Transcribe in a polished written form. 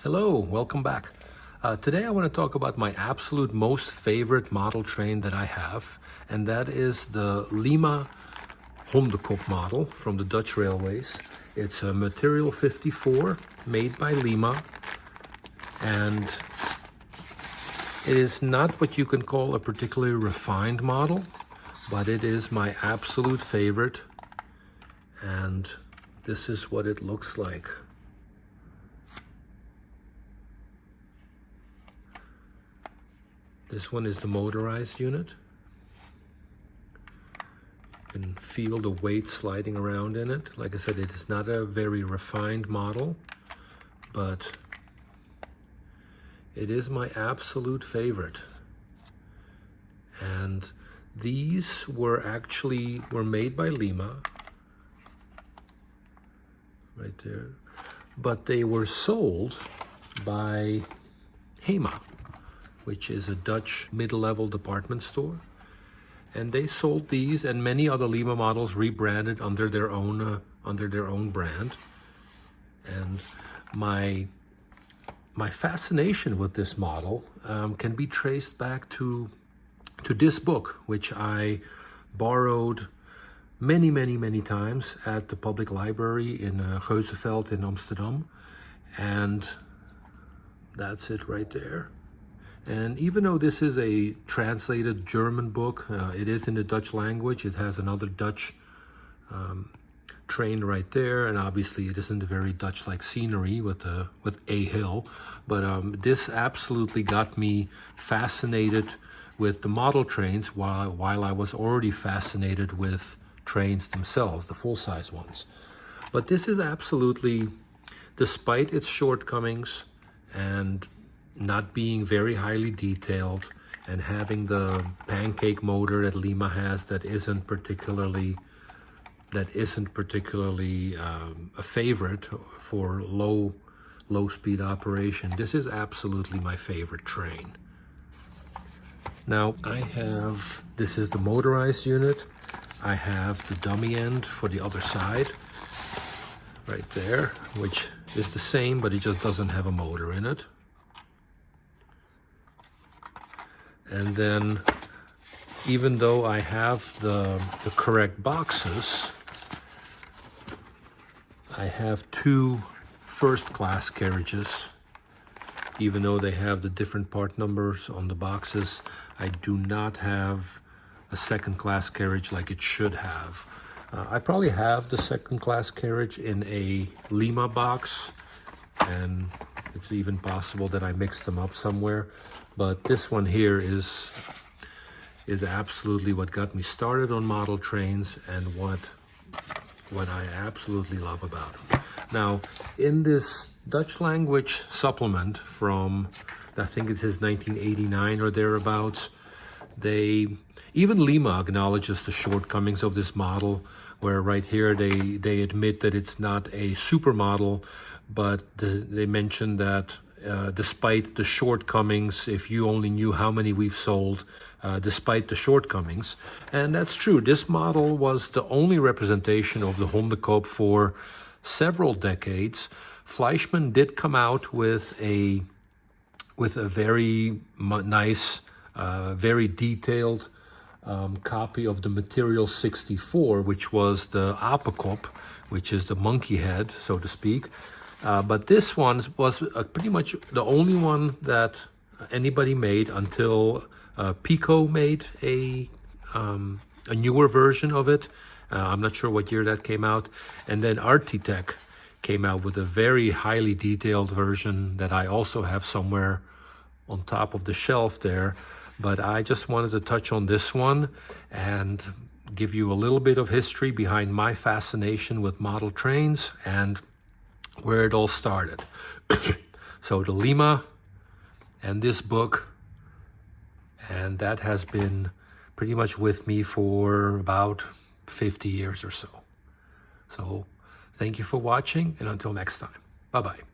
Hello, welcome back. Today I want to talk about my absolute most favorite model train that I have, and that is the Lima Hondekop model from the Dutch Railways. It's a Material 54 made by Lima, and it is not what you can call a particularly refined model, but it is my absolute favorite, and this is what it looks like. This one is the motorized unit. You can feel the weight sliding around in it. Like I said, it is not a very refined model, but it is my absolute favorite. And these were made by Lima, right there, but they were sold by HEMA, which is a Dutch mid-level department store. And they sold these and many other Lima models rebranded under their own brand. And my fascination with this model can be traced back to this book, which I borrowed many times at the public library in Geuzenveld in Amsterdam. And that's it right there. And even though this is a translated German book, it is in the Dutch language. It has another Dutch train right there, and obviously it isn't a very Dutch-like scenery with a hill. But this absolutely got me fascinated with the model trains while I was already fascinated with trains themselves, the full-size ones. But this is absolutely, despite its shortcomings and not being very highly detailed and having the pancake motor that Lima has that isn't particularly a favorite for low speed operation, this is absolutely my favorite train. Now this is the motorized unit. I have the dummy end for the other side right there, which is the same, but it just doesn't have a motor in it. And then, even though I have the correct boxes, I have two first-class carriages. Even though they have the different part numbers on the boxes, I do not have a second-class carriage like it should have. I probably have the second-class carriage in a Lima box, and it's even possible that I mixed them up somewhere. But this one here is absolutely what got me started on model trains and what I absolutely love about them. Now, in this Dutch language supplement from, I think it says 1989 or thereabouts, even Lima acknowledges the shortcomings of this model, where right here they admit that it's not a supermodel, but they mention that despite the shortcomings, if you only knew how many we've sold, despite the shortcomings. And that's true. This model was the only representation of the Hondekop for several decades. Fleischmann did come out with a very nice, very detailed copy of the Material 64, which was the Apenkop, which is the monkey head, so to speak. But this one was pretty much the only one that anybody made until Piko made a newer version of it. I'm not sure what year that came out. And then Artitec came out with a very highly detailed version that I also have somewhere on top of the shelf there. But I just wanted to touch on this one and give you a little bit of history behind my fascination with model trains and where it all started. So the Lima and this book, and that has been pretty much with me for about 50 years or so. So thank you for watching, and until next time, bye-bye.